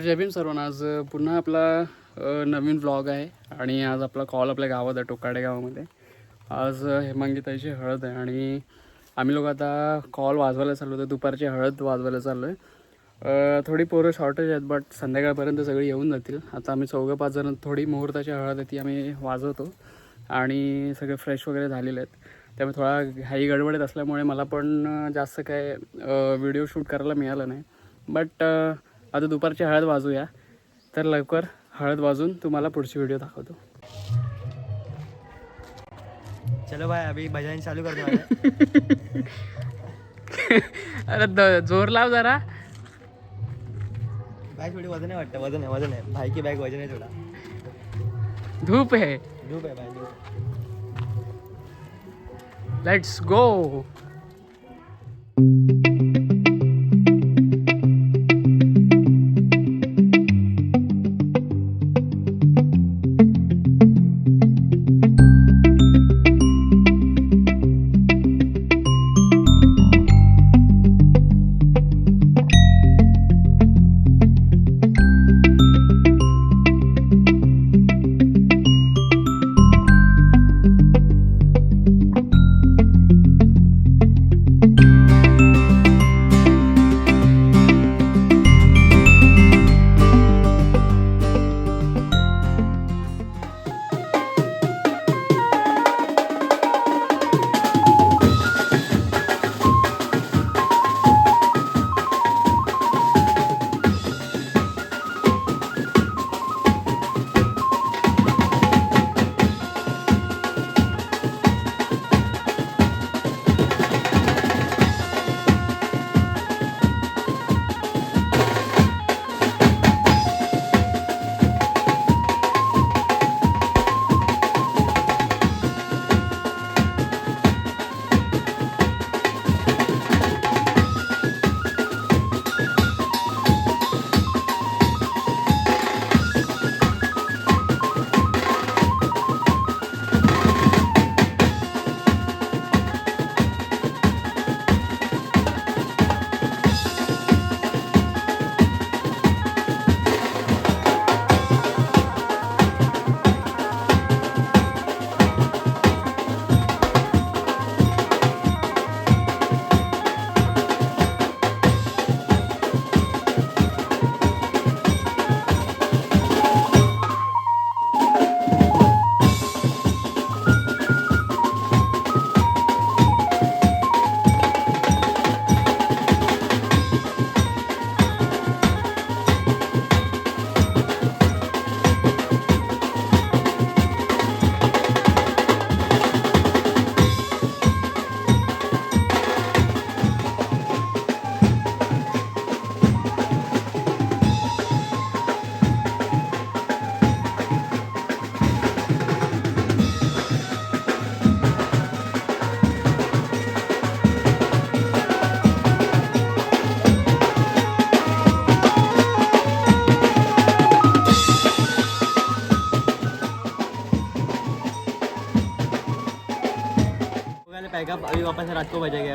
जय भीम सर्वांना. आज पुन्हा आपला नवीन व्लॉग आहे आणि आज आपला कॉल आपल्या गावात आहे, टोकाडे गावामध्ये. आज हेमांगीताईची हळद आहे आणि आम्ही लोक आता कॉल वाजवायला चाललो होतो. दुपारची हळद वाजवायला चाललो आहे. थोडी पोरं शॉर्टेज आहेत बट संध्याकाळपर्यंत सगळी येऊन जातील. आता आम्ही 4-5 जण थोडी मुहूर्ताची हळद आहे ती आम्ही वाजवतो आणि सगळे फ्रेश वगैरे झालेले आहेत. त्यामुळे थोडा घाई गडबडीत असल्यामुळे मला पण जास्त काय व्हिडिओ शूट करायला मिळालं नाही. बट आता दुपारची हळद वाजूया. तर लवकर हळद वाजून तुम्हाला पुढची व्हिडिओ दाखवतो. चलो भाई अभी भजन चालू कर दो. अरे जोर लाव जरा. बॅग थोडी वजन आहे वाटतं. वजन आहे भाई की बॅग वजन आहे थोडा. धूप आहे. धूप आहे भाई धूप. Let's go. पैकअप अभी वापस रात को बजा गया.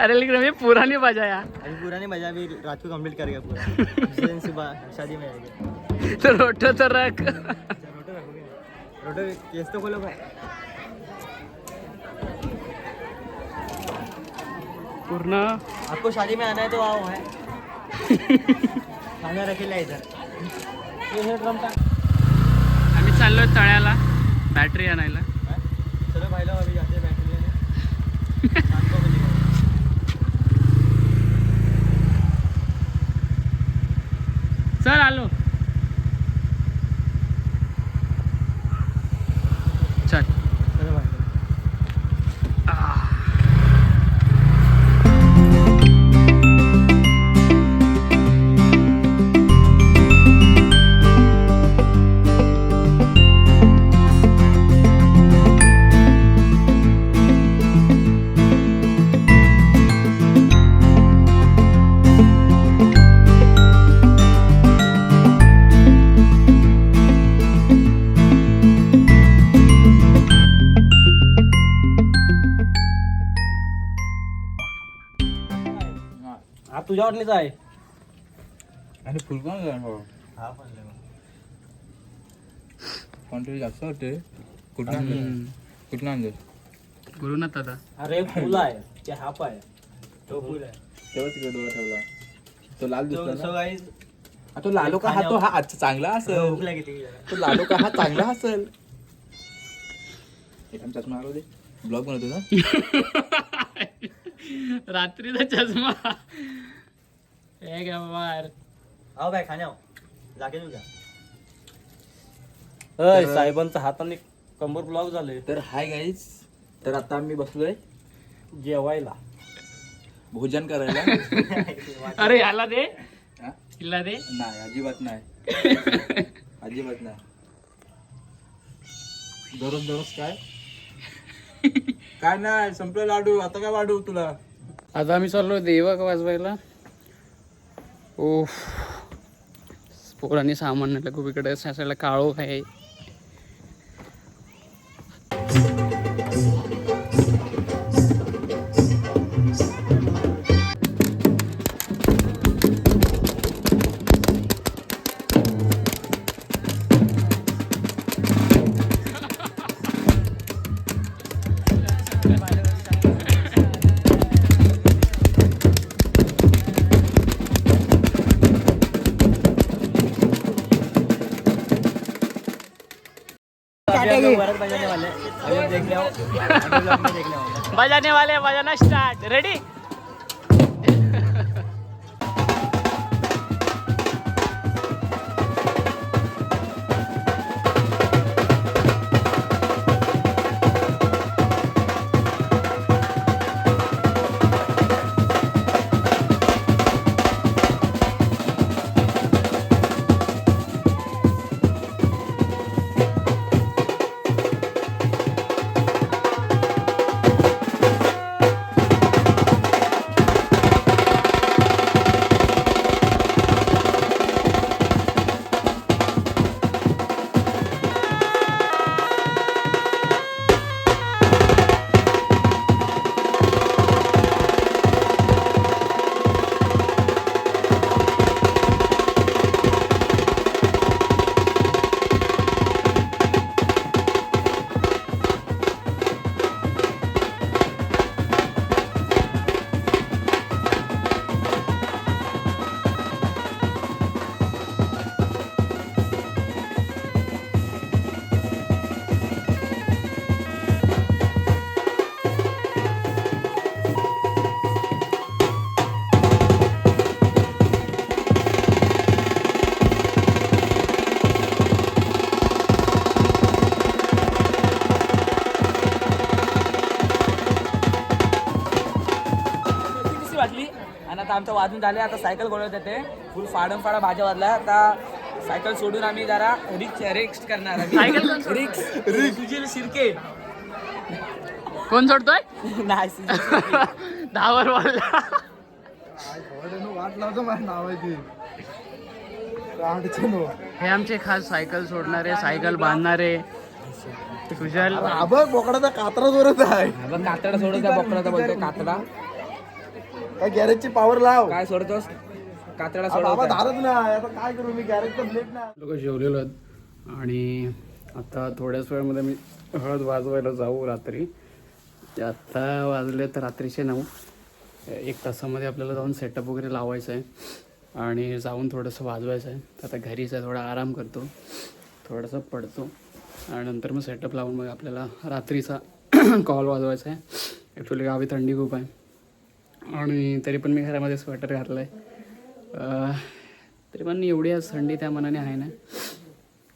अरे लेकिन अभी पूरा नहीं बजाया. अभी पूरा नहीं बजा. अभी रात को कंप्लीट कर गया पूरा. दूसरे दिन सुबह शादी में आएगा. तो रोटो तो रख. रोटो रखोगे. रोटो केस तो खोलो भाई. पूर्ण आपको शादी में आना है तो आओ है. खाना रखेला इधर. आम्ही चाललोय तळ्याला बॅटरी आणायला. चलो भाई लोग अभी जाते हैं बैटरी लेने. शाम को मिलेगा. चल आलो. चल. चलो भाई. तुझ्या वाटणीच आहे. आणि फुल पण हा पण लय. क्वांटिटी जास्त वाटते. कुठून आणलं? कुठून आणलं? करू ना दादा. अरे फुल आहे ते हाफ आहे तो फुल आहे तेव्हा तिकडे डोळा ठेवला. तो लाल दिसला तो ना? गाईज हा, तो लालो का? हा तो हा चांगला असेल. भूकला किती तो लालो का? हा चांगला असेल. एक आम चष्मा आलो दे. ब्लॉग बनवतो ना. रात्रीचा चष्मा. हे घ्या बाबा. आहो काय खाण्या जागे तुझ्या अय साहेबांचा हाताने कंबर ब्लॉक झाले तर हाय गाईज. तर आता आम्ही बसलोय जेवायला भोजन करायला. अरे याला दे. हा? हिला दे. नाही अजिबात नाही. अजिबात नाही. दररोज काय काय नाही संपलं लाडू. आता काय वाढू तुला? आता आम्ही चाललो देवक वाजवायला. ओफ, पोरांनी सामान नेलं खूप. इकडे सासायला काळो आहे. बजाने वाले बजाना स्टार्ट. रेडी. वाजली आणि आता आमचं वाजून झाले. आता सायकल गोळवत येते. फुल फाडम फाडा भाज्या वाजला. आता सायकल सोडून आम्ही जरा रिक्स करणार. सायकल रिक्स सुजील शिर्के. कोण सोडतोय? नाही सुजील शिर्के. 10 वर बोलला. वाट लावतो माझ्या नावाची. हे आमचे खास सायकल सोडणारे, सायकल बांधणारे सुजल. बोकडाचा कात्रा जोरत आहे. बघ कातडा सोडत आहे. बोकडाचा बोलतोय कातडा. काय गॅरेजची पॉवर लाव. काय सोडतोस? कातडा बाबा सोडत धारत नाही. आता काय करू मी? गॅरेजचा ब्लेड नाही. लोक जेवलेलो आहेत आणि आता थोड्याच वेळामध्ये मी हळद वाजवायला जाऊ रात्री. आत्ता वाजले तर रात्रीचे 9. 1 तासामध्ये आपल्याला जाऊन सेटअप वगैरे लावायचं आहे आणि जाऊन थोडंसं वाजवायचं आहे. आता घरीच आहे, थोडा आराम करतो, थोडंसं पडतो आणि नंतर मग सेटअप लावून मग आपल्याला रात्रीचा कॉल वाजवायचा आहे. ॲक्च्युली गावी थंडी खूप आहे आणि तरी पण मी घरामध्ये स्वेटर घातलं आहे. तरी पण एवढी आज थंडी त्या मनाने आहे ना.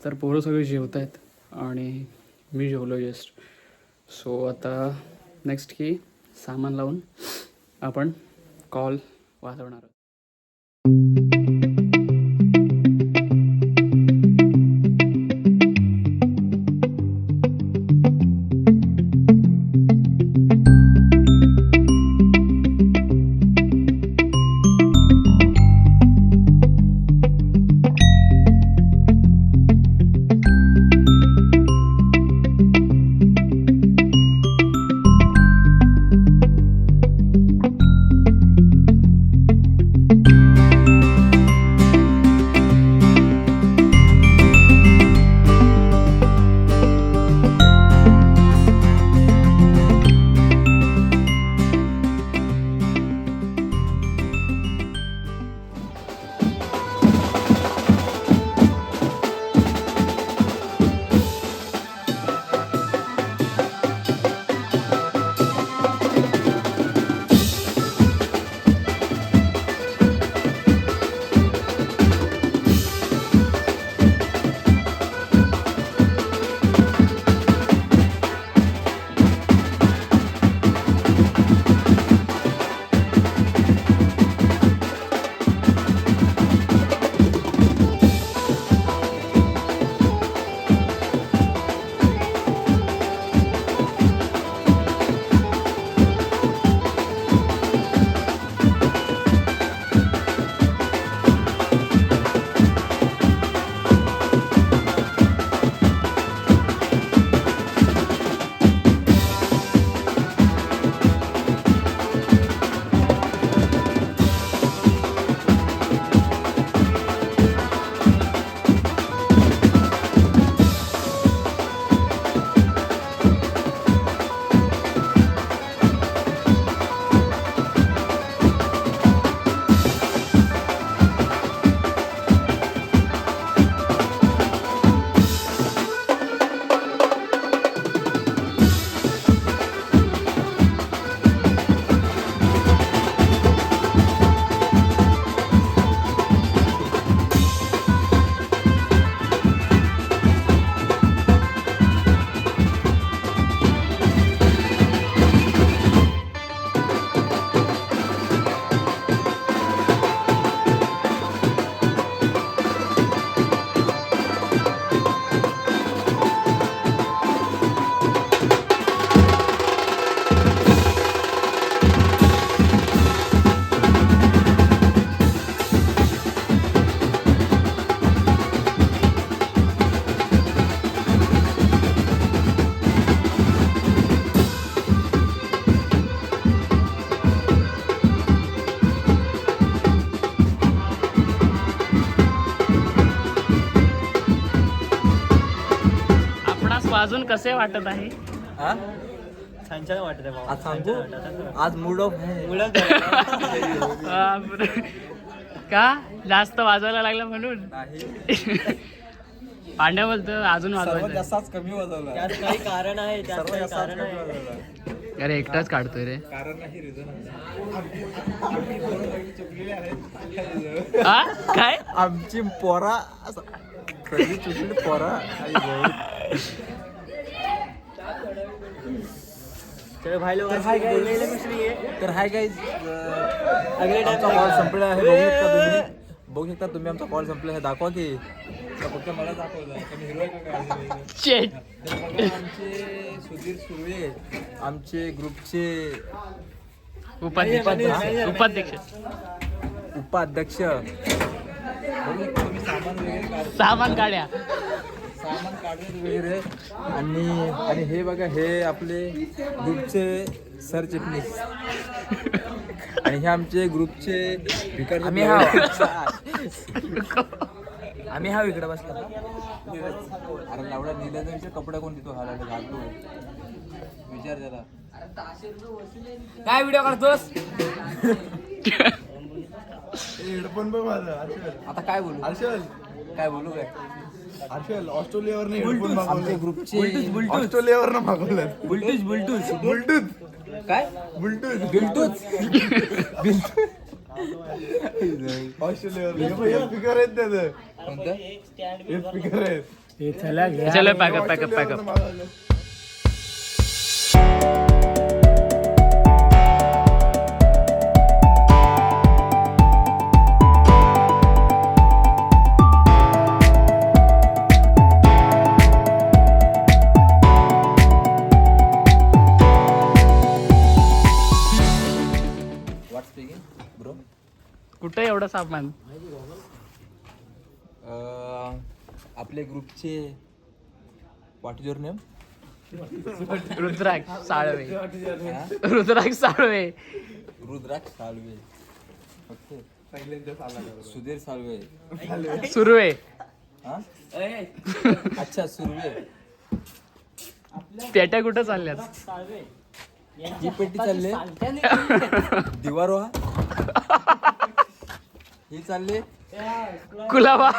तर पोरं सगळे जेवत आहेत आणि मी जेवलो जस्ट. सो आता नेक्स्ट की सामान लावून आपण कॉल वाजवणार आहोत. अजून कसे वाटत आहे? हा? छान छान वाटत आहे भाऊ. आज सांगू आज मूड ऑफ आहे. बापरे. का जास्त वाजवायला लागला म्हणून? नाही पांड्या बोलतो अजून सर्वात वाजवायचं. जास्तच कमी वाजवला. त्यात काही कारण आहे, त्यात सर्वात काही जास्त कारण कमी आहे. वाजवला. अरे एकटाच काढतोय रे. कारण नाही रिझन हा काय? आमची पोरा कधी चुकली पोरा. चलो भाई लोग आज बोललेले कुछ नहीं है. तर हाय गाईज अगले आमचा टाइम कॉल संपलेला आहे. बघू शकता तुम्ही आमचा कॉल संपला आहे. दाखवा की फक्त मला दाखवलं हिरो का शेट. आमचे सुधीर सुर्वे आमचे ग्रुपचे उपाध्यक्ष उपाध्यक्ष उपाध्यक्ष बघू शकता तुम्ही सामान वगैरे सामान काढ्या. सामान काढले वगैरे आणि हे बघा हे आपले ग्रुपचे सरचिटणीस आणि हे आमचे ग्रुपचे भिकारी. आम्ही हा इकडे बसला. अरे लावडा निघाल्याचा विषय कपडा कोण देतो हा घालतो विचार त्याला. काय व्हिडिओ काढतोस? हेडफोन पण माझा आता काय बोलू काय बोलू काय हर्षल ऑस्ट्रेलियावर हेडफोन आमचे ग्रुपचे ऑस्ट्रेलियावर मागवलं बुलटूथ काय बुलटूथ ऑस्ट्रेलियावर हे स्पीकर आहेत त्याचं कोणतं हे स्पीकर आहेत चलो पॅकअप पॅकअप पॅकअप. मागवलं. What speaking bro. कुठं एवढं सामान? आपले ग्रुपचे what is your name. Rudraksh Salve. Rudraksh Salve. Rudraksh Salve. Okay Sudhir Salve. Surve. हा अच्छा सुर्वे. पेट्या कुठं चालल्यात? ही पेटी चालले दिवारो ही चालले कुलाबा.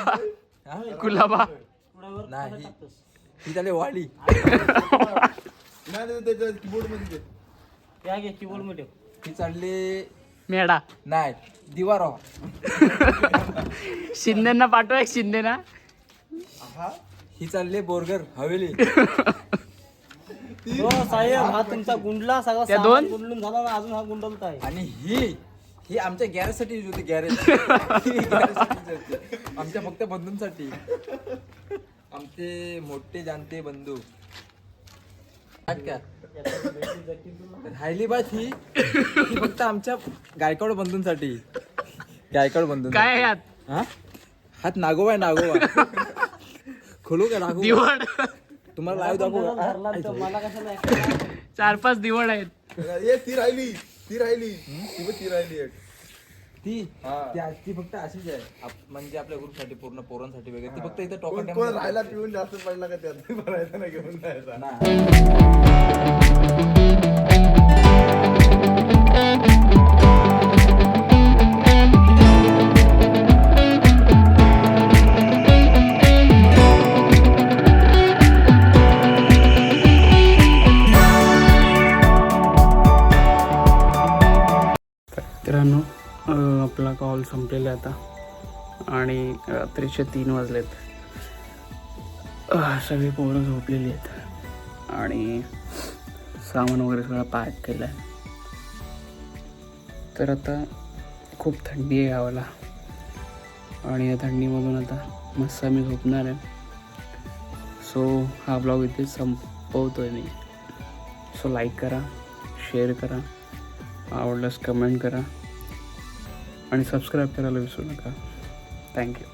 हा? कुलाबा. नाही ही चालले वाडी. नाही त्याच्या कीबोर्ड मध्ये या घे कीबोर्ड मध्ये. ही चालले मेडा. नाही दिवारो. शिंदेना पाठवा एक शिंदेना. ही चालले बोरगर हवेली. हो साहेब, हा तुमचा गुंडला सगळा त्या सामान दोन? गुंडलून झाला ना, अजून हा गुंडलत आहे. आणि ही आमच्या गॅरेजसाठी यूज होती. गॅरेज आमच्या फक्त बंधूंसाठी. आमचे मोठे जाणते बंधू राहिली बात ही फक्त आमच्या गायकवाड बंधूंसाठी. गायकवाड बंधू काय आहे यात? हा हात नागोबा आहे नागोबा. खोलू का नागोबा दिवड. तुम्हाला लाईव्ह दाखवू का? धरला तर मला कशाला ऐकायला? 4-5 दिवड आहेत. ती राहिली ती राहिली एक. ती ती फक्त अशीच आहे म्हणजे आपल्या ग्रुपसाठी पूर्ण पोरांसाठी वगैरे. ती फक्त इथं कोण टोकन कोण राहायला पिऊन जास्त पडला का त्यात भरायचा ना घेऊन जायचा. मित्रांनो आपला कॉल संपलेला आहे आता आणि रात्रीचे 3 वाजलेत. सगळी पोरं झोपलेली आहेत आणि सामान वगैरे सगळं पॅक केलं आहे. तर आता खूप थंडी आहे गावाला आणि या थंडीमधून आता मस्त मी झोपणार आहे. सो हा ब्लॉग इथे संपवतो आहे मी. सो लाईक करा, शेअर करा, आवडल्यास कमेंट करा आणि सबस्क्राईब करायला विसरू नका. थँक्यू.